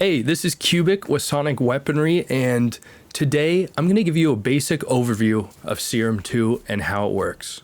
Hey, this is Cubic with Sonic Weaponry, and today I'm going to give you a basic overview of Serum 2 and how it works.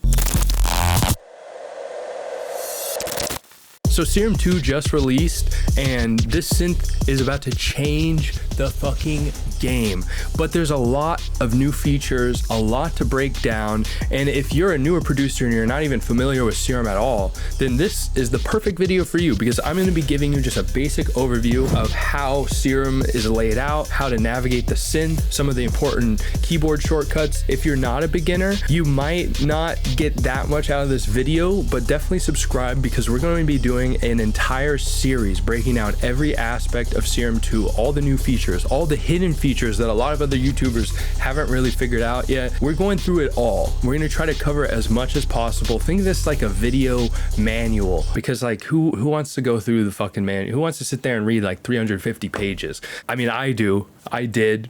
So Serum 2 just released, and this synth is about to change the fucking game. But there's a lot of new features, a lot to break down, and if you're a newer producer and you're not even familiar with Serum at all, then this is the perfect video for you, because I'm going to be giving you just a basic overview of how Serum is laid out, how to navigate the synth, some of the important keyboard shortcuts. If you're not a beginner, you might not get that much out of this video, but definitely subscribe, because we're going to be doing an entire series breaking down every aspect of Serum 2, all the new features, all the hidden features that a lot of other YouTubers haven't really figured out yet. We're going through it all. We're going to try to cover as much as possible. Think of this like a video manual, because like who wants to go through the fucking manual? Who wants to sit there and read like 350 pages? I mean, I did,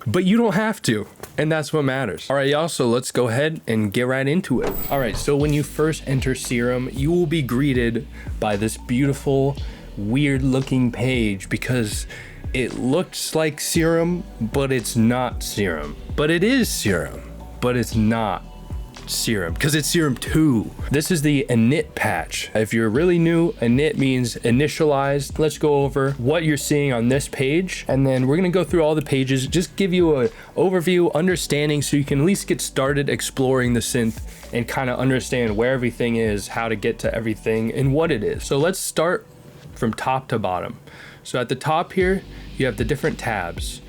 but you don't have to, and that's what matters. All right, y'all, so let's go ahead and get right into it. All right, so when you first enter Serum, you will be greeted by this beautiful, weird looking page, because it looks like Serum, but it's not Serum. But it is Serum, but it's not Serum, because it's Serum 2. This is the init patch. If you're really new, init means initialized. Let's go over what you're seeing on this page, and then we're going to go through all the pages, just give you an overview, understanding, so you can at least get started exploring the synth and kind of understand where everything is, how to get to everything, and what it is. So let's start from top to bottom. So at the top here, you have the different tabs.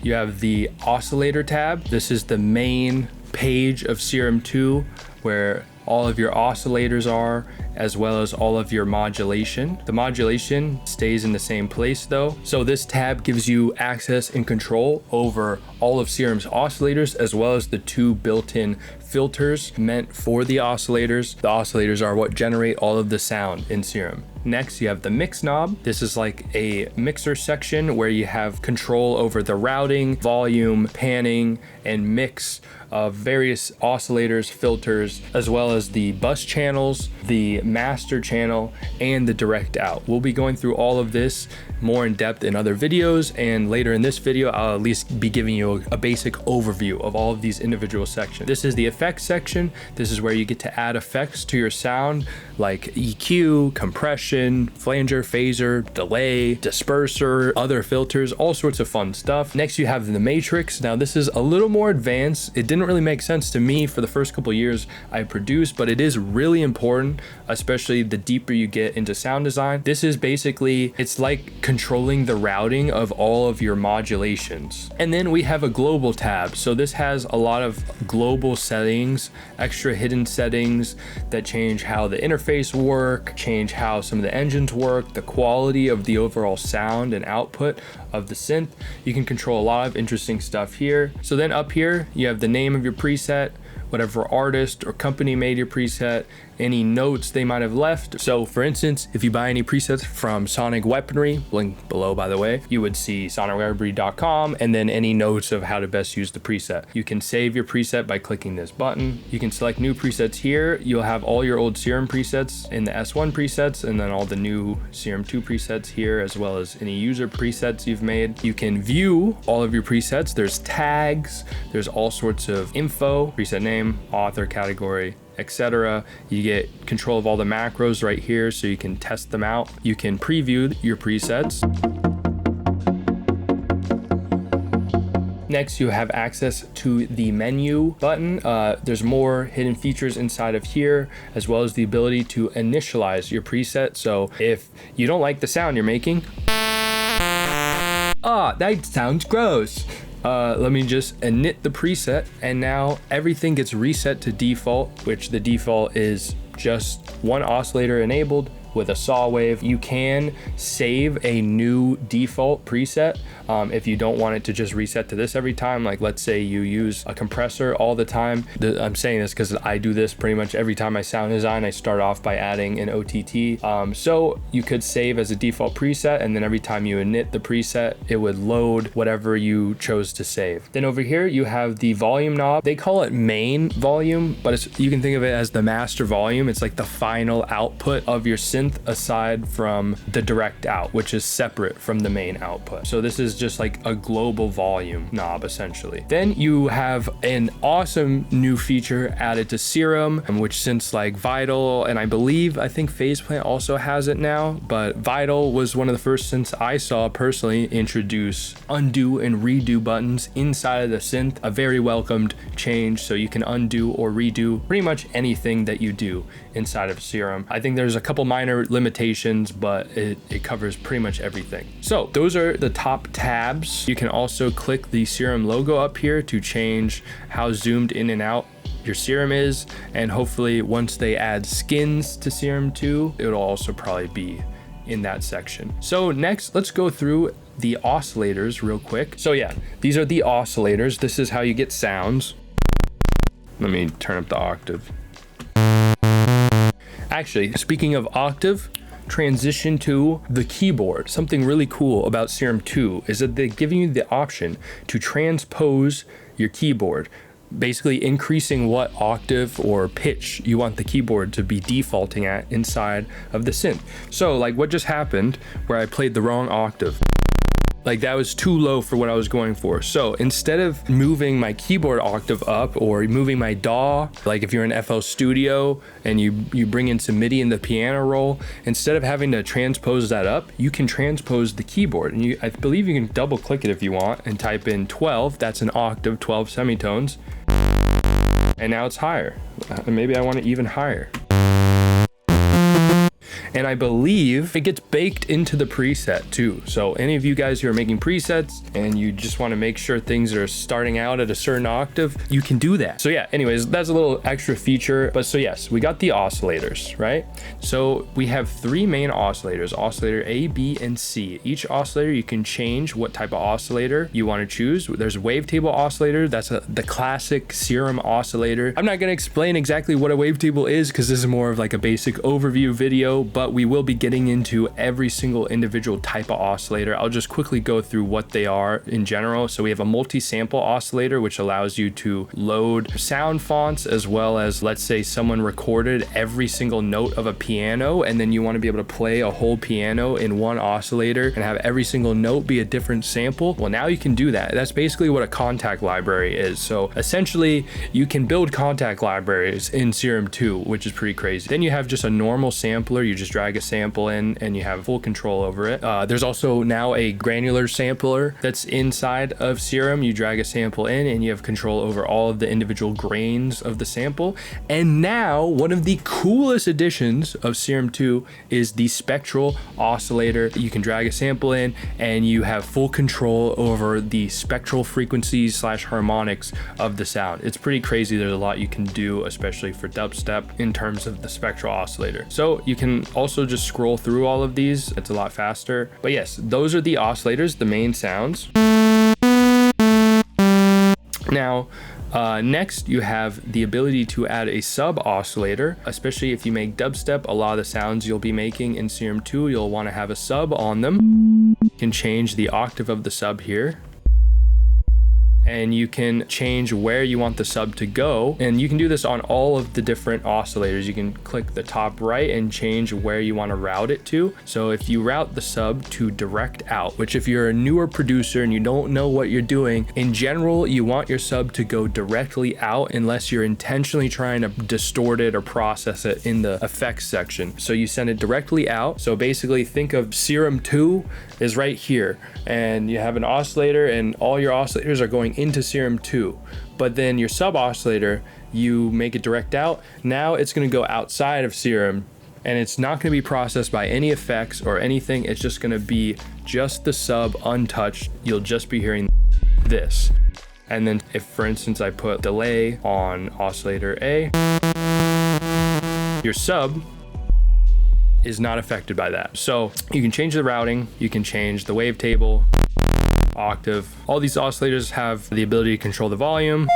You have the oscillator tab. This is the main page of Serum 2 where all of your oscillators are, as well as all of your modulation. The modulation stays in the same place though. So this tab gives you access and control over all of Serum's oscillators, as well as the two built-in filters meant for the oscillators. The oscillators are what generate all of the sound in Serum. Next, you have the mix knob. This is like a mixer section where you have control over the routing, volume, panning, and mix of various oscillators, filters, as well as the bus channels, the master channel, and the direct out. We'll be going through all of this more in depth in other videos, and later in this video I'll at least be giving you a basic overview of all of these individual sections. This is the effects section. This is where you get to add effects to your sound, like EQ, compression, flanger, phaser, delay, disperser, other filters, all sorts of fun stuff. Next, you have the matrix. Now this is a little more advanced. It didn't really make sense to me for the first couple years I produced, but it is really important, especially the deeper you get into sound design. This is basically, it's like controlling the routing of all of your modulations. And then we have a global tab. So this has a lot of global settings, extra hidden settings that change how the interface work, change how some of the engines work, the quality of the overall sound and output of the synth. You can control a lot of interesting stuff here. So then up here, you have the name of your preset, whatever artist or company made your preset, any notes they might have left. So for instance, if you buy any presets from Sonic Weaponry, link below by the way, you would see sonicweaponry.com and then any notes of how to best use the preset. You can save your preset by clicking this button. You can select new presets here. You'll have all your old Serum presets in the S1 presets, and then all the new Serum 2 presets here, as well as any user presets you've made. You can view all of your presets. There's tags, there's all sorts of info, preset name, author, category, etc. You get control of all the macros right here, so you can test them out. You can preview your presets. Next, you have access to the menu button. There's more hidden features inside of here, as well as the ability to initialize your preset. So if you don't like the sound you're making, that sounds gross. Let me just init the preset, and now everything gets reset to default, which the default is just one oscillator enabled with a saw wave. You can save a new default preset if you don't want it to just reset to this every time. Like let's say you use a compressor all the time. I'm saying this because I do this pretty much every time I sound design. I start off by adding an OTT. So you could save as a default preset, and then every time you init the preset, it would load whatever you chose to save. Then over here, you have the volume knob. They call it main volume, but you can think of it as the master volume. It's like the final output of your synth. synth aside from the direct out, which is separate from the main output. So this is just like a global volume knob essentially. Then you have an awesome new feature added to Serum, which synths like Vital, and I think Phaseplant also has it now, but Vital was one of the first synths I saw personally introduce undo and redo buttons inside of the synth. A very welcomed change, so you can undo or redo pretty much anything that you do inside of Serum. I think there's a couple minor limitations, but it covers pretty much everything. So those are the top tabs. You can also click the Serum logo up here to change how zoomed in and out your Serum is, and hopefully once they add skins to Serum 2, it'll also probably be in that section. So next, let's go through the oscillators real quick. So yeah, these are the oscillators. This is how you get sounds. Let me turn up the octave. Actually, speaking of octave, transition to the keyboard. Something really cool about Serum 2 is that they're giving you the option to transpose your keyboard, basically increasing what octave or pitch you want the keyboard to be defaulting at inside of the synth. So like what just happened where I played the wrong octave, like that was too low for what I was going for. So instead of moving my keyboard octave up or moving my DAW, like if you're in FL Studio and you bring in some MIDI in the piano roll, instead of having to transpose that up, you can transpose the keyboard. And I believe you can double click it if you want and type in 12, that's an octave, 12 semitones. And now it's higher. Maybe I want it even higher. And I believe it gets baked into the preset too. So any of you guys who are making presets and you just want to make sure things are starting out at a certain octave, you can do that. So yeah, anyways, that's a little extra feature. But so yes, we got the oscillators, right? So we have 3 main oscillators, oscillator A, B, and C. Each oscillator, you can change what type of oscillator you want to choose. There's a wavetable oscillator. That's the classic Serum oscillator. I'm not going to explain exactly what a wavetable is because this is more of like a basic overview video, but we will be getting into every single individual type of oscillator. I'll just quickly go through what they are in general. So we have a multi-sample oscillator, which allows you to load sound fonts, as well as, let's say someone recorded every single note of a piano, and then you want to be able to play a whole piano in one oscillator and have every single note be a different sample. Well, now you can do that. That's basically what a contact library is. So essentially you can build contact libraries in Serum 2, which is pretty crazy. Then you have just a normal sampler. You just drag a sample in and you have full control over it. There's also now a granular sampler that's inside of Serum. You drag a sample in and you have control over all of the individual grains of the sample. And now one of the coolest additions of Serum 2 is the spectral oscillator. You can drag a sample in and you have full control over the spectral frequencies / harmonics of the sound. It's pretty crazy. There's a lot you can do, especially for dubstep, in terms of the spectral oscillator. So you can also just scroll through all of these. It's a lot faster. But yes, those are the oscillators, the main sounds. Now, next you have the ability to add a sub oscillator, especially if you make dubstep. A lot of the sounds you'll be making in Serum 2, you'll want to have a sub on them. You can change the octave of the sub here, and you can change where you want the sub to go. And you can do this on all of the different oscillators. You can click the top right and change where you want to route it to. So if you route the sub to direct out, which if you're a newer producer and you don't know what you're doing, in general, you want your sub to go directly out unless you're intentionally trying to distort it or process it in the effects section. So you send it directly out. So basically think of Serum 2 is right here, and you have an oscillator and all your oscillators are going into Serum 2, but then your sub oscillator, you make it direct out. Now it's going to go outside of Serum and it's not going to be processed by any effects or anything. It's just going to be just the sub untouched. You'll just be hearing this. And then if, for instance, I put delay on oscillator A, your sub is not affected by that. So you can change the routing, you can change the wavetable, octave. All these oscillators have the ability to control the volume.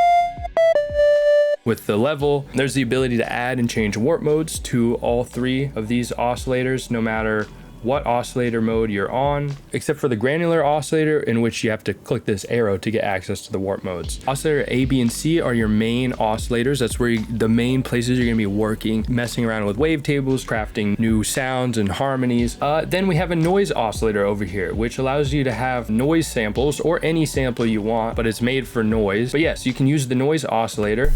With the level, there's the ability to add and change warp modes to all 3 of these oscillators, no matter what oscillator mode you're on, except for the granular oscillator, in which you have to click this arrow to get access to the warp modes. Oscillator A, B, and C are your main oscillators. That's where the main places you're gonna be working, messing around with wavetables, crafting new sounds and harmonies. Then we have a noise oscillator over here, which allows you to have noise samples or any sample you want, but it's made for noise. But yes, you can use the noise oscillator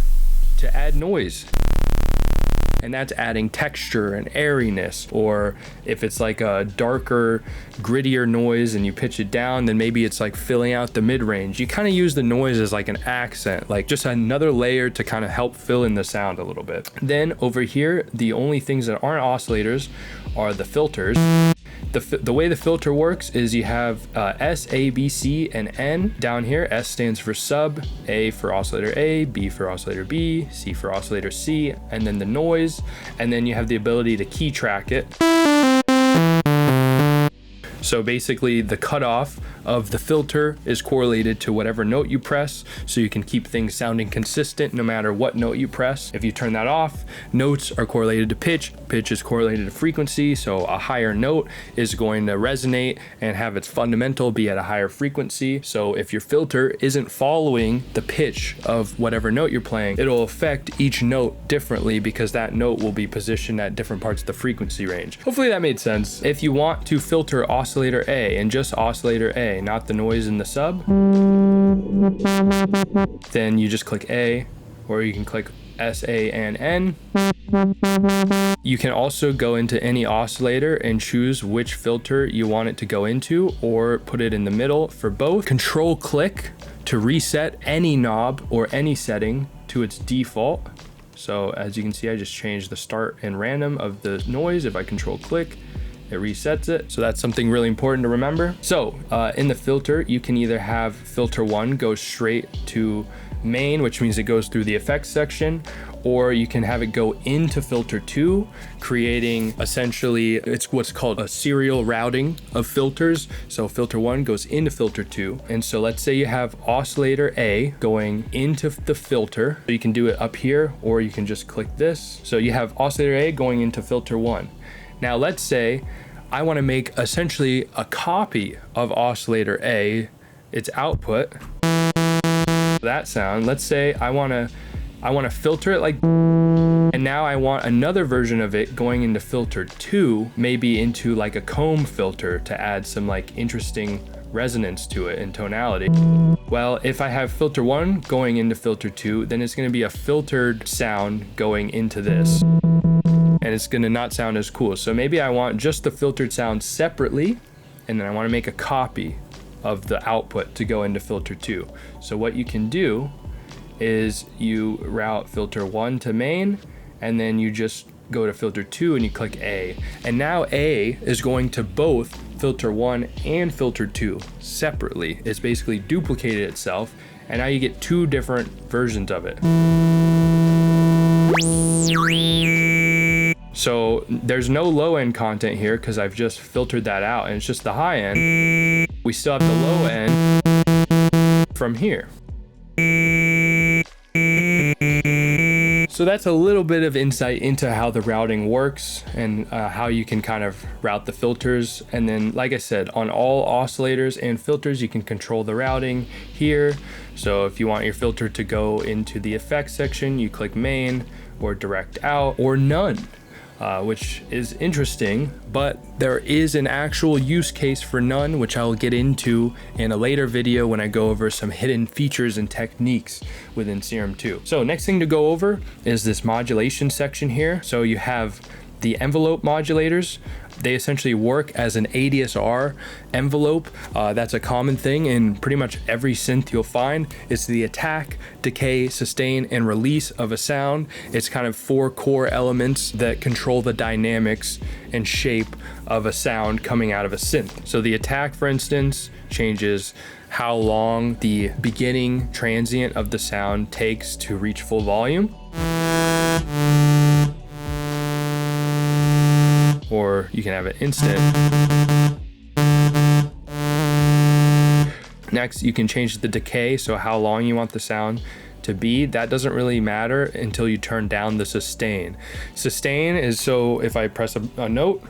to add noise. And that's adding texture and airiness. Or if it's like a darker, grittier noise and you pitch it down, then maybe it's like filling out the mid-range. You kind of use the noise as like an accent, like just another layer to kind of help fill in the sound a little bit. Then over here, the only things that aren't oscillators are the filters. The way the filter works is you have S, A, B, C, and N down here. S stands for sub, A for oscillator A, B for oscillator B, C for oscillator C, and then the noise. And then you have the ability to key track it. So basically the cutoff of the filter is correlated to whatever note you press, so you can keep things sounding consistent no matter what note you press. If you turn that off, notes are correlated to pitch, pitch is correlated to frequency, so a higher note is going to resonate and have its fundamental be at a higher frequency. So if your filter isn't following the pitch of whatever note you're playing, it'll affect each note differently because that note will be positioned at different parts of the frequency range. Hopefully that made sense. If you want to filter oscillator A and just oscillator A, not the noise in the sub, then you just click A, or you can click S, A, and N. You can also go into any oscillator and choose which filter you want it to go into, or put it in the middle for both. Control click to reset any knob or any setting to its default. So as you can see, I just changed the start and random of the noise. If I control click, it resets it. So that's something really important to remember. So in the filter, you can either have filter 1 go straight to main, which means it goes through the effects section, or you can have it go into filter 2, creating essentially, it's what's called a serial routing of filters. So filter 1 goes into filter 2. And so let's say you have oscillator A going into the filter. So you can do it up here, or you can just click this. So you have oscillator A going into filter 1. Now let's say I want to make essentially a copy of oscillator A, its output, that sound. Let's say I want to filter it like, and now I want another version of it going into filter 2, maybe into like a comb filter to add some like interesting resonance to it and tonality. Well, if I have filter 1 going into filter 2, then it's going to be a filtered sound going into this, and it's going to not sound as cool. So maybe I want just the filtered sound separately, and then I want to make a copy of the output to go into filter 2. So what you can do is you route filter 1 to main, and then you just go to filter 2 and you click A. And now A is going to both filter 1 and filter 2 separately. It's basically duplicated itself, and now you get two different versions of it. So there's no low end content here because I've just filtered that out, and it's just the high end. We still have the low end from here. So that's a little bit of insight into how the routing works and how you can kind of route the filters. And then, like I said, on all oscillators and filters, you can control the routing here. So if you want your filter to go into the effects section, you click main, or direct out, or none. Which is interesting, but there is an actual use case for none, which I'll get into in a later video when I go over some hidden features and techniques within Serum 2. So next thing to go over is this modulation section here. So you have the envelope modulators. They essentially work as an ADSR envelope. That's a common thing in pretty much every synth you'll find. It's the attack, decay, sustain, and release of a sound. It's kind of 4 core elements that control the dynamics and shape of a sound coming out of a synth. So the attack, for instance, changes how long the beginning transient of the sound takes to reach full volume. Or you can have it instant. Next, you can change the decay, so how long you want the sound to be. That doesn't really matter until you turn down the sustain. Sustain is so if I press a note,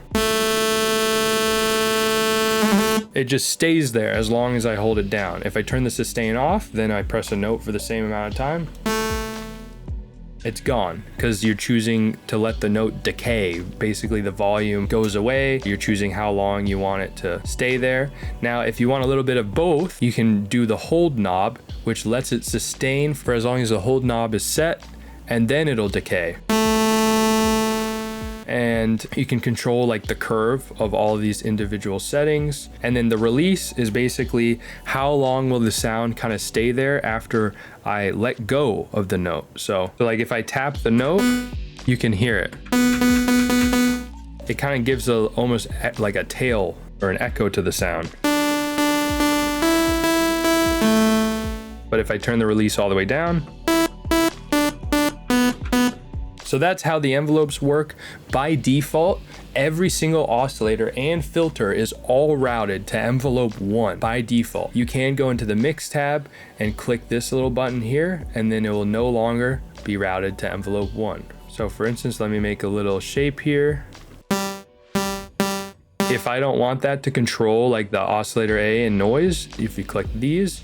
it just stays there as long as I hold it down. If I turn the sustain off, then I press a note for the same amount of time, it's gone, because you're choosing to let the note decay. Basically the volume goes away. You're choosing how long you want it to stay there. Now, if you want a little bit of both, you can do the hold knob, which lets it sustain for as long as the hold knob is set, and then it'll decay. And you can control like the curve of all of these individual settings. And then the release is basically how long will the sound kind of stay there after I let go of the note. So like if I tap the note, you can hear it. It kind of gives almost like a tail or an echo to the sound. But if I turn the release all the way down, so that's how the envelopes work. By default, every single oscillator and filter is all routed to envelope 1 by default. You can go into the mix tab and click this little button here, and then it will no longer be routed to envelope 1. So for instance, let me make a little shape here. If I don't want that to control like the oscillator A and noise, if you click these,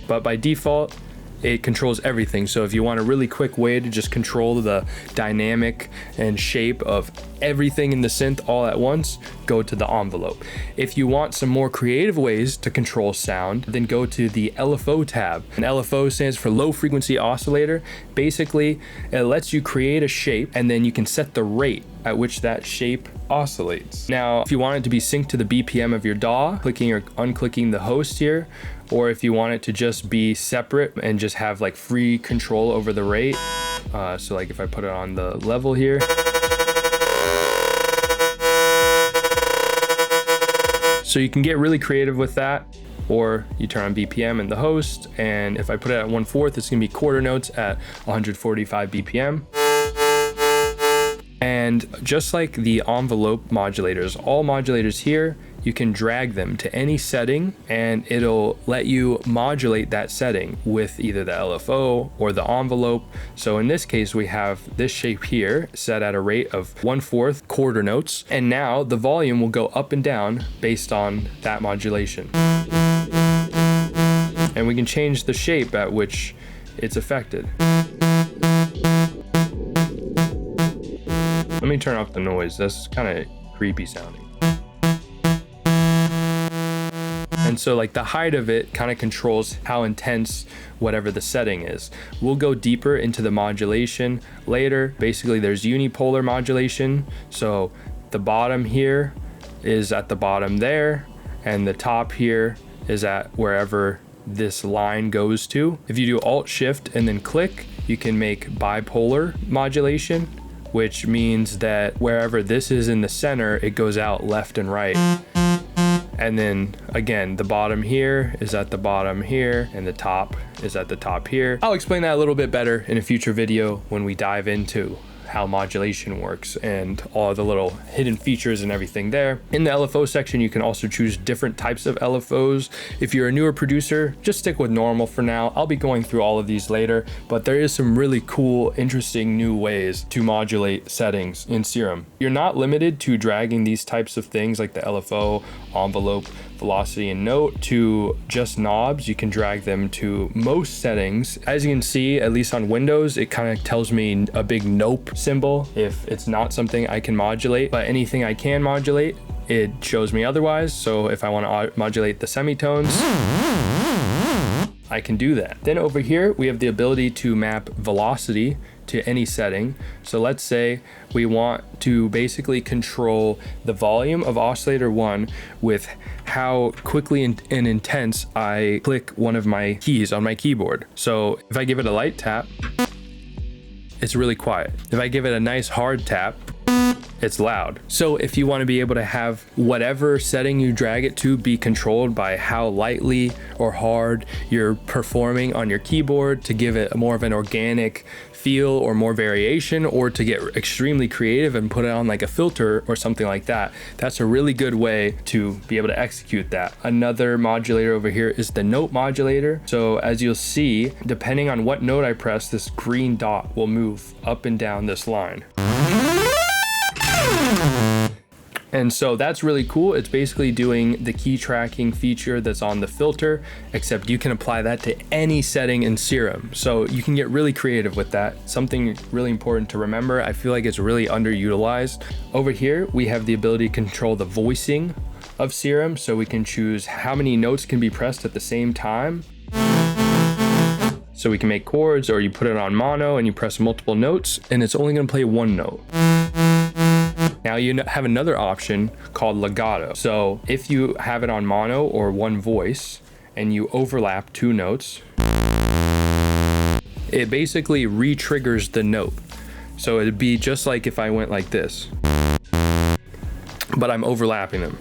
but by default, it controls everything. So if you want a really quick way to just control the dynamic and shape of everything in the synth all at once, go to the envelope. If you want some more creative ways to control sound, then go to the LFO tab. And LFO stands for low frequency oscillator. Basically, it lets you create a shape and then you can set the rate at which that shape oscillates. Now, if you want it to be synced to the BPM of your DAW, clicking or unclicking the host here, or if you want it to just be separate and just have like free control over the rate. So like if I put it on the level here, so you can get really creative with that, or you turn on BPM in the host, and if I put it at 1/4, it's gonna be quarter notes at 145 BPM. And just like the envelope modulators, all modulators here, you can drag them to any setting and it'll let you modulate that setting with either the LFO or the envelope. So in this case, we have this shape here set at a rate of 1/4 quarter notes. And now the volume will go up and down based on that modulation. And we can change the shape at which it's affected. Let me turn off the noise. That's kind of creepy sounding. And so like the height of it kind of controls how intense whatever the setting is. We'll go deeper into the modulation later. Basically there's unipolar modulation. So the bottom here is at the bottom there, and the top here is at wherever this line goes to. If you do Alt Shift and then click, you can make bipolar modulation, which means that wherever this is in the center, it goes out left and right. And then again, the bottom here is at the bottom here, and the top is at the top here. I'll explain that a little bit better in a future video when we dive into how modulation works and all the little hidden features and everything there. In the LFO section, you can also choose different types of LFOs. If you're a newer producer, just stick with normal for now. I'll be going through all of these later, but there is some really cool, interesting new ways to modulate settings in Serum. You're not limited to dragging these types of things like the LFO, envelope, velocity, and note to just knobs. You can drag them to most settings. As you can see, at least on Windows, it kind of tells me a big nope symbol if it's not something I can modulate, but anything I can modulate, it shows me otherwise. So if I want to modulate the semitones, I can do that. Then over here, we have the ability to map velocity to any setting. So let's say we want to basically control the volume of oscillator 1 with how quickly and intense I click one of my keys on my keyboard. So if I give it a light tap, it's really quiet. If I give it a nice hard tap, it's loud. So if you want to be able to have whatever setting you drag it to be controlled by how lightly or hard you're performing on your keyboard to give it more of an organic feel or more variation, or to get extremely creative and put it on like a filter or something like that, that's a really good way to be able to execute that. Another modulator over here is the note modulator. So as you'll see, depending on what note I press, this green dot will move up and down this line. And so that's really cool. It's basically doing the key tracking feature that's on the filter, except you can apply that to any setting in Serum. So you can get really creative with that. Something really important to remember, I feel like it's really underutilized. Over here, we have the ability to control the voicing of Serum. So we can choose how many notes can be pressed at the same time. So we can make chords, or you put it on mono and you press multiple notes and it's only gonna play one note. Now you have another option called Legato. So if you have it on mono or one voice and you overlap two notes, it basically re-triggers the note. So it'd be just like if I went like this, but I'm overlapping them.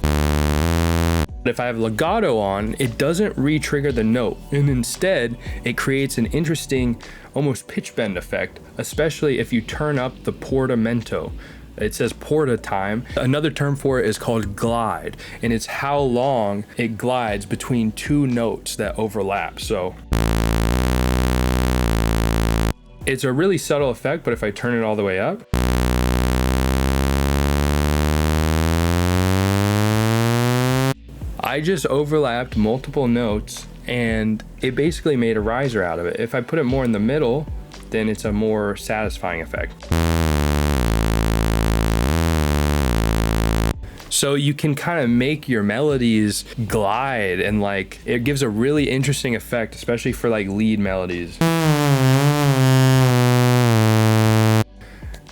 But if I have Legato on, it doesn't re-trigger the note, and instead it creates an interesting, almost pitch bend effect, especially if you turn up the Portamento. It says porta time. Another term for it is called glide, and it's how long it glides between two notes that overlap. So it's a really subtle effect, but if I turn it all the way up, I just overlapped multiple notes and it basically made a riser out of it. If I put it more in the middle, then it's a more satisfying effect. So you can kind of make your melodies glide, and like it gives a really interesting effect, especially for like lead melodies.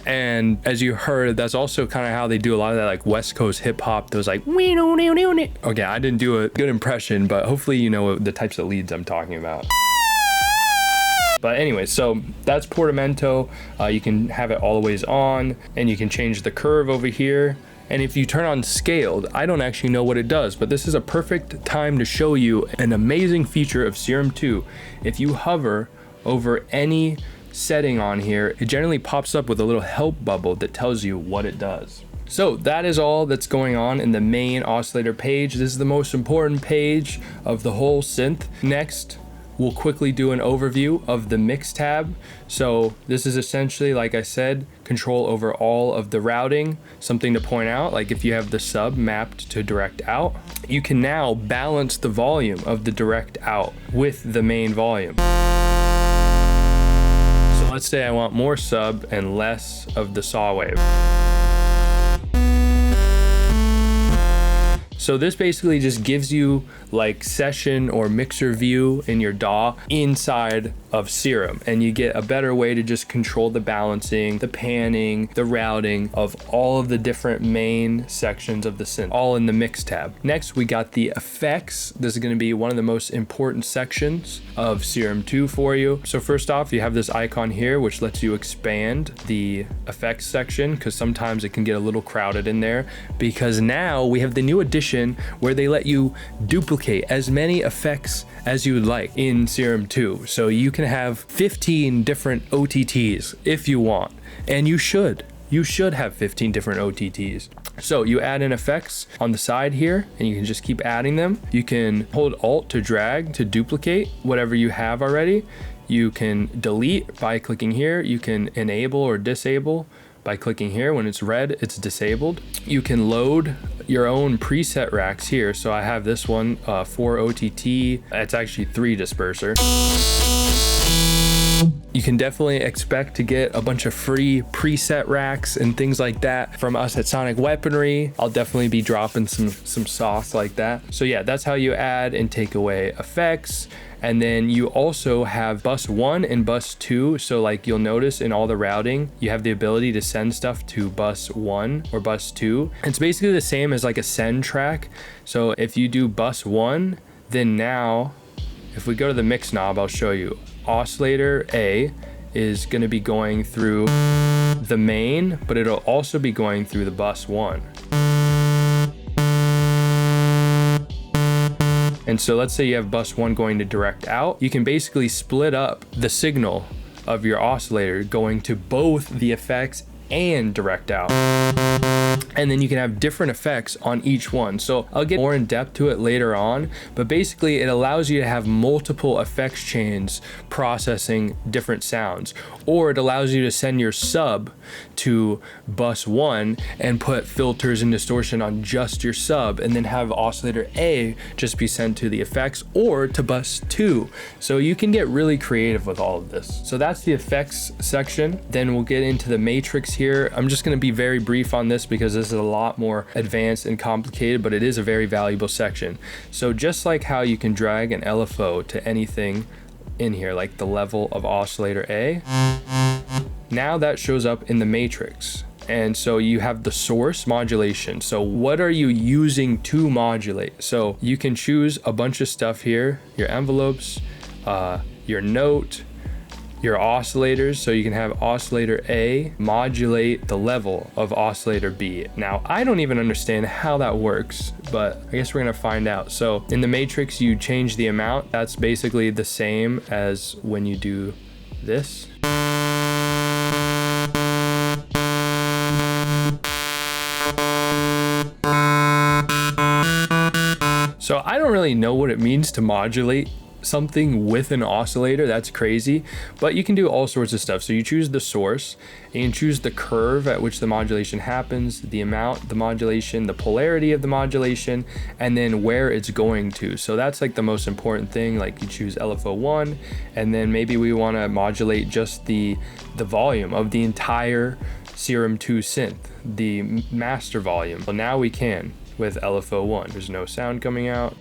And as you heard, that's also kind of how they do a lot of that like West Coast hip hop. Those like, okay, I didn't do a good impression, but hopefully you know the types of leads I'm talking about. But anyway, so that's Portamento. You can have it all the ways on, and you can change the curve over here. And if you turn on scaled, I don't actually know what it does, but this is a perfect time to show you an amazing feature of Serum 2. If you hover over any setting on here, it generally pops up with a little help bubble that tells you what it does. So that is all that's going on in the main oscillator page. This is the most important page of the whole synth. Next, we'll quickly do an overview of the mix tab. So this is essentially, like I said, control over all of the routing. Something to point out, like if you have the sub mapped to direct out, you can now balance the volume of the direct out with the main volume. So let's say I want more sub and less of the saw wave. So this basically just gives you like session or mixer view in your DAW inside of Serum, and you get a better way to just control the balancing, the panning, the routing of all of the different main sections of the synth, all in the mix tab. Next, we got the effects. This is going to be one of the most important sections of Serum 2 for you. So first off, you have this icon here, which lets you expand the effects section, because sometimes it can get a little crowded in there, because now we have the new addition where they let you duplicate as many effects as you would like in Serum 2. So you can have 15 different OTTs if you want, and you should have 15 different OTTs. So you add in effects on the side here, and you can just keep adding them. You can hold Alt to drag to duplicate whatever you have already. You can delete by clicking here. You can enable or disable by clicking here. When it's red, it's disabled. You can load your own preset racks here. So I have this one, 4 OTT. It's actually 3 disperser. You can definitely expect to get a bunch of free preset racks and things like that from us at Sonic Weaponry. I'll definitely be dropping some sauce like that. So yeah, that's how you add and take away effects. And then you also have bus 1 and bus 2. So like you'll notice in all the routing, you have the ability to send stuff to bus 1 or bus 2. It's basically the same as like a send track. So if you do bus 1, then now, if we go to the mix knob, I'll show you. Oscillator A is going to be going through the main, but it'll also be going through the bus 1. And so let's say you have bus 1 going to direct out. You can basically split up the signal of your oscillator going to both the effects and direct out. and then you can have different effects on each one. So I'll get more in depth to it later on, but basically it allows you to have multiple effects chains processing different sounds, or it allows you to send your sub to bus 1 and put filters and distortion on just your sub, and then have oscillator A just be sent to the effects or to bus 2. So you can get really creative with all of this. So that's the effects section. Then we'll get into the matrix here. I'm just going to be very brief on this because this is a lot more advanced and complicated, but it is a very valuable section. So just like how you can drag an LFO to anything in here, like the level of oscillator A, now that shows up in the matrix. And so you have the source modulation. So what are you using to modulate? So you can choose a bunch of stuff here, your envelopes, your note, your oscillators. So you can have oscillator A modulate the level of oscillator B. Now, I don't even understand how that works, but I guess we're gonna find out. So in the matrix, you change the amount. That's basically the same as when you do this. So I don't really know what it means to modulate something with an oscillator. That's crazy, but you can do all sorts of stuff. So you choose the source and you choose the curve at which the modulation happens, the amount, the modulation, the polarity of the modulation, and then where it's going to. So that's like the most important thing. Like you choose LFO1, and then maybe we want to modulate just the volume of the entire Serum 2 synth, the master volume. Well, now we can with LFO1. There's no sound coming out.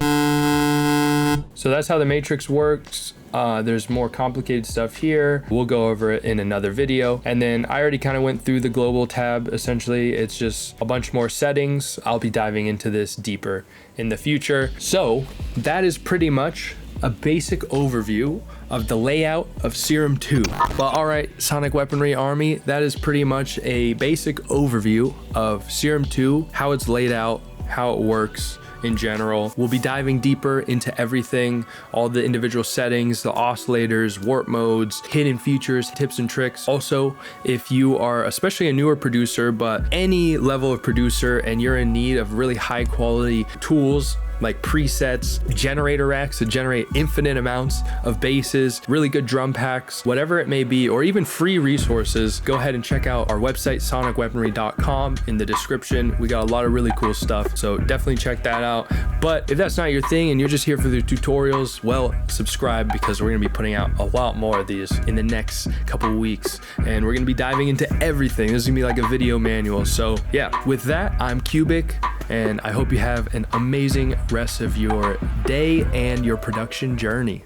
So that's how the matrix works. There's more complicated stuff here. We'll go over it in another video. And then I already kind of went through the global tab. Essentially, it's just a bunch more settings. I'll be diving into this deeper in the future. So that is pretty much a basic overview of the layout of Serum 2. Well, all right, Sonic Weaponry Army, that is pretty much a basic overview of Serum 2, how it's laid out, how it works in general. We'll be diving deeper into everything, all the individual settings, the oscillators, warp modes, hidden features, tips and tricks. Also, if you are especially a newer producer, but any level of producer, and you're in need of really high quality tools like presets, generator racks to generate infinite amounts of basses, really good drum packs, whatever it may be, or even free resources, go ahead and check out our website, sonicweaponry.com. In the description, we got a lot of really cool stuff, so definitely check that out. But if that's not your thing and you're just here for the tutorials, well, subscribe, because we're gonna be putting out a lot more of these in the next couple of weeks, and we're gonna be diving into everything. This is gonna be like a video manual. So yeah, with that, I'm Cubic, and I hope you have an amazing rest of your day and your production journey.